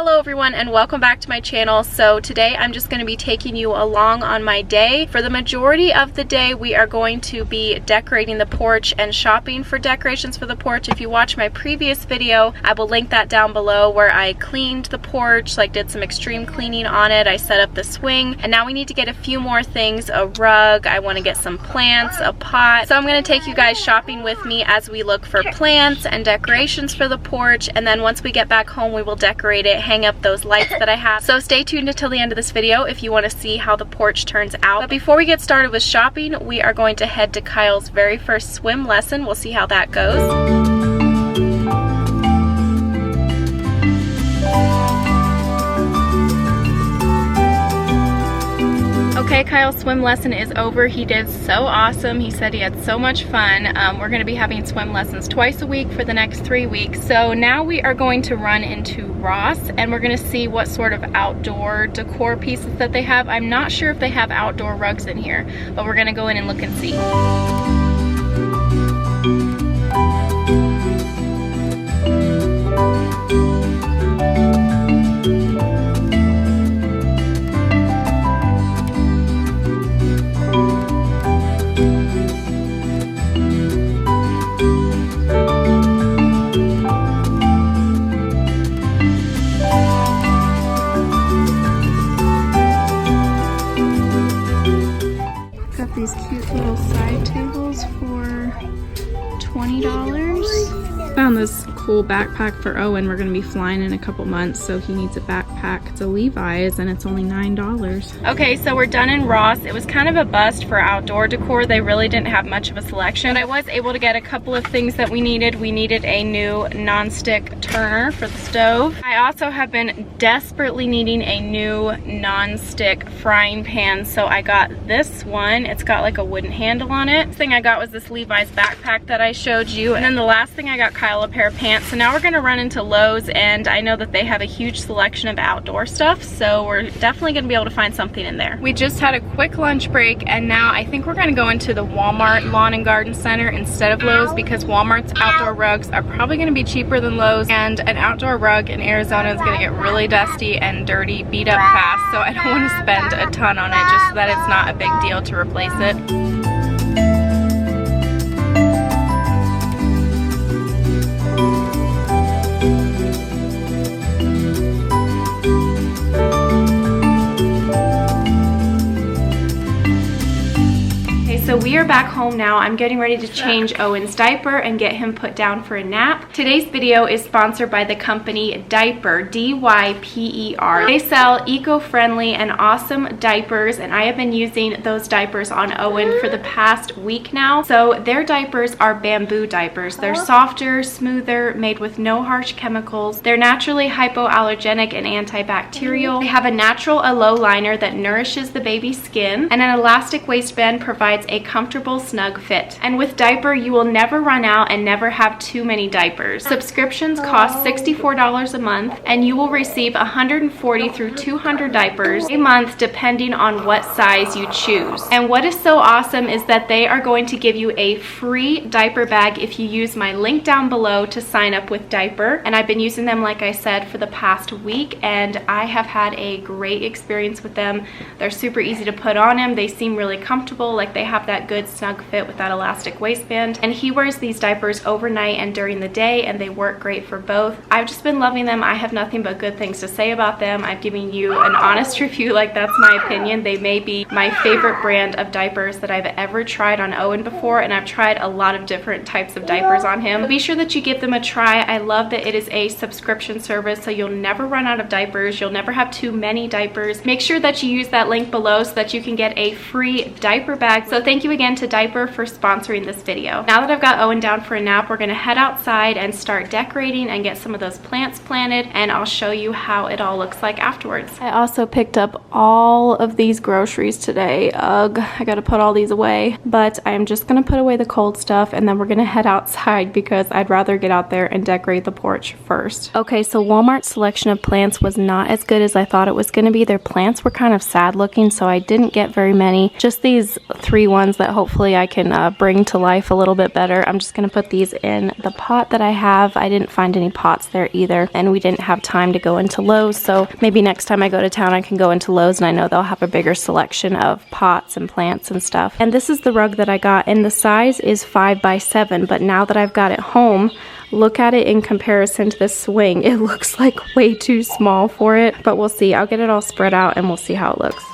Hello everyone and welcome back to my channel. So today I'm just going to be taking you along on my day. For the majority of the day we are going to be decorating the porch and shopping for decorations for the porch. If you watch my previous video, I will link that down below where I cleaned the porch, like did some extreme cleaning on it. I set up the swing and now we need to get a few more things, a rug, I want to get some plants, a pot. So I'm going to take you guys shopping with me as we look for plants and decorations for the porch, and then once we get back home we will decorate it, hang up those lights that I have. So stay tuned until the end of this video if you want to see how the porch turns out. But before we get started with shopping, we are going to head to Kyle's very first swim lesson. We'll see how that goes. Okay, Kyle's swim lesson is over. He did so awesome. He said he had so much fun. We're going to be having swim lessons twice a week for the next 3 weeks. So now we are going to run into Ross and we're going to see what sort of outdoor decor pieces that they have. I'm not sure if they have outdoor rugs in here, but we're going to go in and look and see. These cute little side tables for $20. Found this cool backpack for Owen. We're gonna be flying in a couple months, so he needs a backpack. It's a Levi's and it's only $9. Okay, so we're done in Ross. It was kind of a bust for outdoor decor. They really didn't have much of a selection. But I was able to get a couple of things that we needed. We needed a new non-stick turner for the stove. I also have been desperately needing a new non-stick frying pan, so I got this one. It's got like a wooden handle on it. The thing I got was this Levi's backpack that I showed you, and then the last thing I got Kyle a pair of pants. So now we're gonna run into Lowe's, and I know that they have a huge selection of outdoor stuff, so we're definitely gonna be able to find something in there. We just had a quick lunch break, and now I think we're gonna go into the Walmart Lawn and Garden Center instead of Lowe's, because Walmart's outdoor rugs are probably gonna be cheaper than Lowe's, and an outdoor rug in Arizona is gonna get really dusty and dirty, beat up fast, so I don't wanna spend a ton on it just so that it's not a big deal to replace it. So we are back home now. I'm getting ready to change Owen's diaper and get him put down for a nap. Today's video is sponsored by the company Diaper, D-Y-P-E-R. They sell eco-friendly and awesome diapers, and I have been using those diapers on Owen for the past week now. So their diapers are bamboo diapers. They're softer, smoother, made with no harsh chemicals. They're naturally hypoallergenic and antibacterial. They have a natural aloe liner that nourishes the baby's skin, and an elastic waistband provides a comfortable, snug fit. And with Diaper, you will never run out and never have too many diapers. Subscriptions cost $64 a month, and you will receive 140 through 200 diapers a month depending on what size you choose. And what is so awesome is that they are going to give you a free diaper bag if you use my link down below to sign up with Diaper. And I've been using them, like I said, for the past week, and I have had a great experience with them. They're super easy to put on him. They seem really comfortable, like they have that good snug fit with that elastic waistband, and he wears these diapers overnight and during the day, and they work great for both. I've just been loving them. I have nothing but good things to say about them. I've given you an honest review, like that's my opinion. They may be my favorite brand of diapers that I've ever tried on Owen before, and I've tried a lot of different types of diapers on him. Be sure that you give them a try. I love that it is a subscription service, so you'll never run out of diapers. You'll never have too many diapers. Make sure that you use that link below so that you can get a free diaper bag. So thank you again to Diaper for sponsoring this video. Now that I've got Owen down for a nap, we're gonna head outside and start decorating and get some of those plants planted, and I'll show you how it all looks like afterwards. I also picked up all of these groceries today. Ugh, I gotta put all these away, but I'm just gonna put away the cold stuff and then we're gonna head outside because I'd rather get out there and decorate the porch first. Okay, so Walmart's selection of plants was not as good as I thought it was gonna be. Their plants were kind of sad looking, so I didn't get very many. Just these 3 ones that hopefully I can bring to life a little bit better. I'm just going to put these in the pot that I have. I didn't find any pots there either, and we didn't have time to go into Lowe's, so maybe next time I go to town I can go into Lowe's and I know they'll have a bigger selection of pots and plants and stuff. And this is the rug that I got, and the size is 5 by 7, but now that I've got it home, look at it in comparison to the swing. It looks like way too small for it, but we'll see. I'll get it all spread out and we'll see how it looks.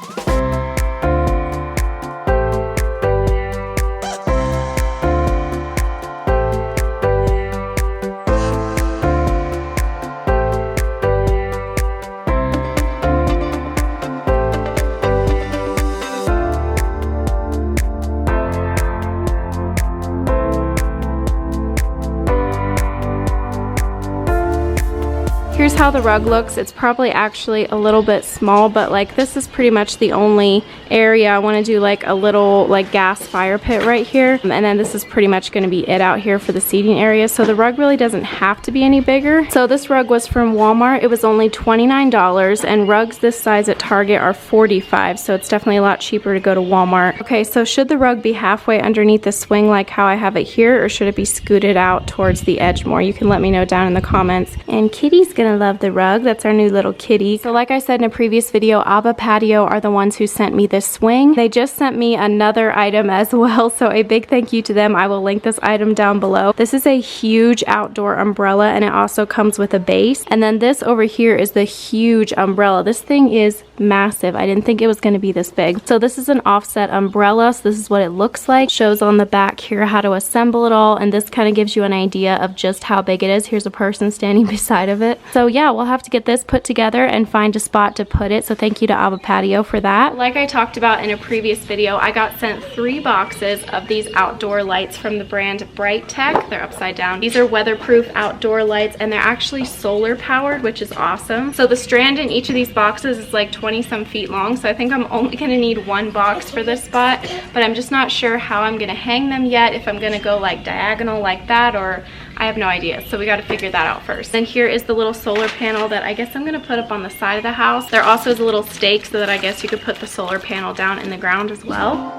Here's how the rug looks. It's probably actually a little bit small, but like this is pretty much the only area. I want to do like a little like gas fire pit right here, and then this is pretty much going to be it out here for the seating area. So the rug really doesn't have to be any bigger. So this rug was from Walmart. It was only $29, and rugs this size at Target are $45, so it's definitely a lot cheaper to go to Walmart. Okay, so should the rug be halfway underneath the swing like how I have it here, or should it be scooted out towards the edge more? You can let me know down in the comments. And Kitty's gonna love the rug. That's our new little kitty. So like I said in a previous video, Abba Patio are the ones who sent me this swing. They just sent me another item as well, so a big thank you to them. I will link this item down below. This is a huge outdoor umbrella, and it also comes with a base. And then this over here is the huge umbrella. This thing is massive. I didn't think it was going to be this big. So this is an offset umbrella, so this is what it looks like. Shows on the back here how to assemble it all, and this kind of gives you an idea of just how big it is. Here's a person standing beside of it. So yeah, we'll have to get this put together and find a spot to put it, so thank you to Abba Patio for that. Like I talked about in a previous video, I got sent 3 boxes of these outdoor lights from the brand Bright Tech. They're upside down. These are weatherproof outdoor lights, and they're actually solar powered, which is awesome. So the strand in each of these boxes is like 20 some feet long, so I think I'm only gonna need 1 box for this spot, but I'm just not sure how I'm gonna hang them yet, if I'm gonna go like diagonal like that, or I have no idea. So we got to figure that out first. And here is the little solar panel that I guess I'm going to put up on the side of the house. There also is a little stake so that I guess you could put the solar panel down in the ground as well.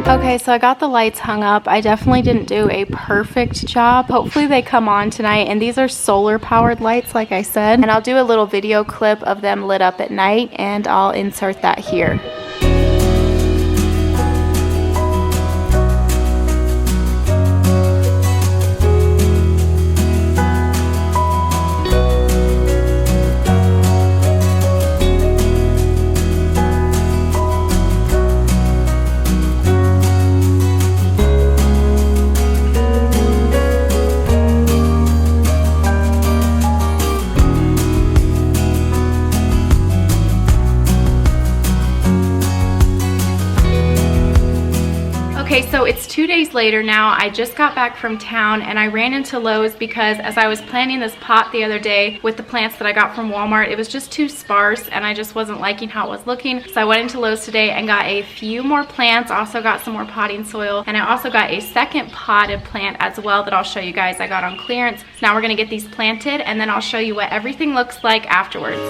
Okay, so I got the lights hung up. I definitely didn't do a perfect job. Hopefully they come on tonight, and these are solar powered lights like I said, and I'll do a little video clip of them lit up at night, and I'll insert that here. Okay, so it's 2 days later now. I just got back from town, and I ran into Lowe's because as I was planting this pot the other day with the plants that I got from Walmart, it was just too sparse and I just wasn't liking how it was looking. So I went into Lowe's today and got a few more plants, also got some more potting soil, and I also got a second potted plant as well that I'll show you guys I got on clearance. So now we're gonna get these planted, and then I'll show you what everything looks like afterwards.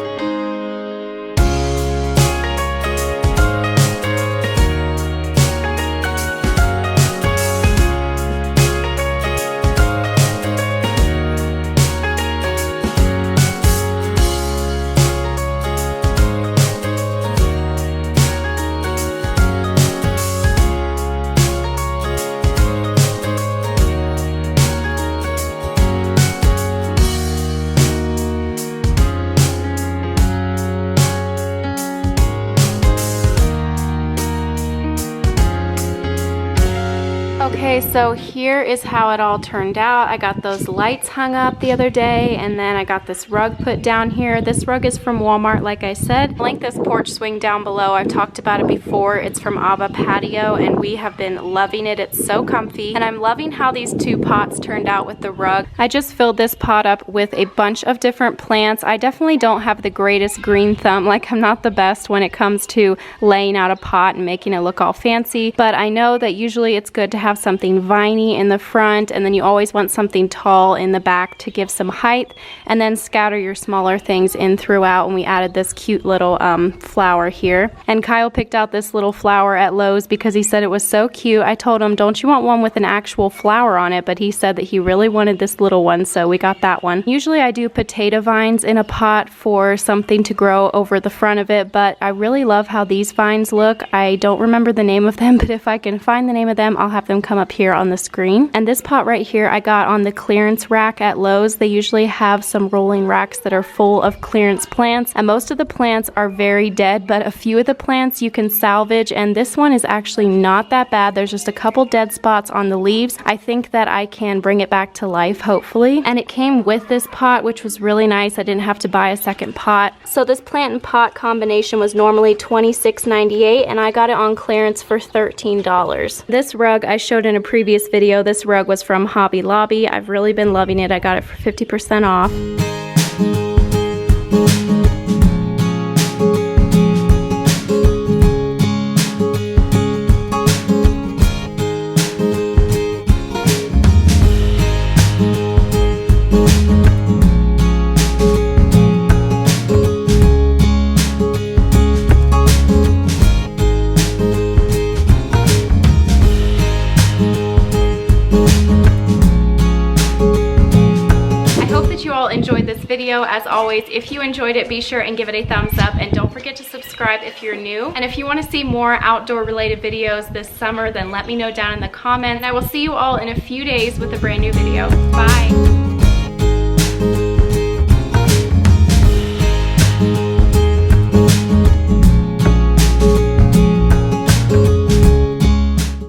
Okay, so here is how it all turned out. I got those lights hung up the other day, and then I got this rug put down here. This rug is from Walmart, like I said. Link this porch swing down below. I've talked about it before. It's from Abba Patio, and we have been loving it. It's so comfy, and I'm loving how these two pots turned out with the rug. I just filled this pot up with a bunch of different plants. I definitely don't have the greatest green thumb. Like, I'm not the best when it comes to laying out a pot and making it look all fancy, but I know that usually it's good to have something viney in the front, and then you always want something tall in the back to give some height, and then scatter your smaller things in throughout. And we added this cute little flower here, and Kyle picked out this little flower at Lowe's because he said it was so cute. I told him, don't you want one with an actual flower on it? But he said that he really wanted this little one, so we got that one. Usually I do potato vines in a pot for something to grow over the front of it, but I really love how these vines look. I don't remember the name of them, but if I can find the name of them, I'll have them come up here on the screen. And this pot right here I got on the clearance rack at Lowe's. They usually have some rolling racks that are full of clearance plants, and most of the plants are very dead, but a few of the plants you can salvage, and this one is actually not that bad. There's just a couple dead spots on the leaves. I think that I can bring it back to life, hopefully. And it came with this pot, which was really nice. I didn't have to buy a second pot. So this plant and pot combination was normally $26.98, and I got it on clearance for $13. This rug I showed in a previous video. This rug was from Hobby Lobby. I've really been loving it. I got it for 50% off. Enjoyed this video. As always, if you enjoyed it, be sure and give it a thumbs up, and don't forget to subscribe if you're new. And if you want to see more outdoor related videos this summer, then let me know down in the comments, and I will see you all in a few days with a brand new video. Bye.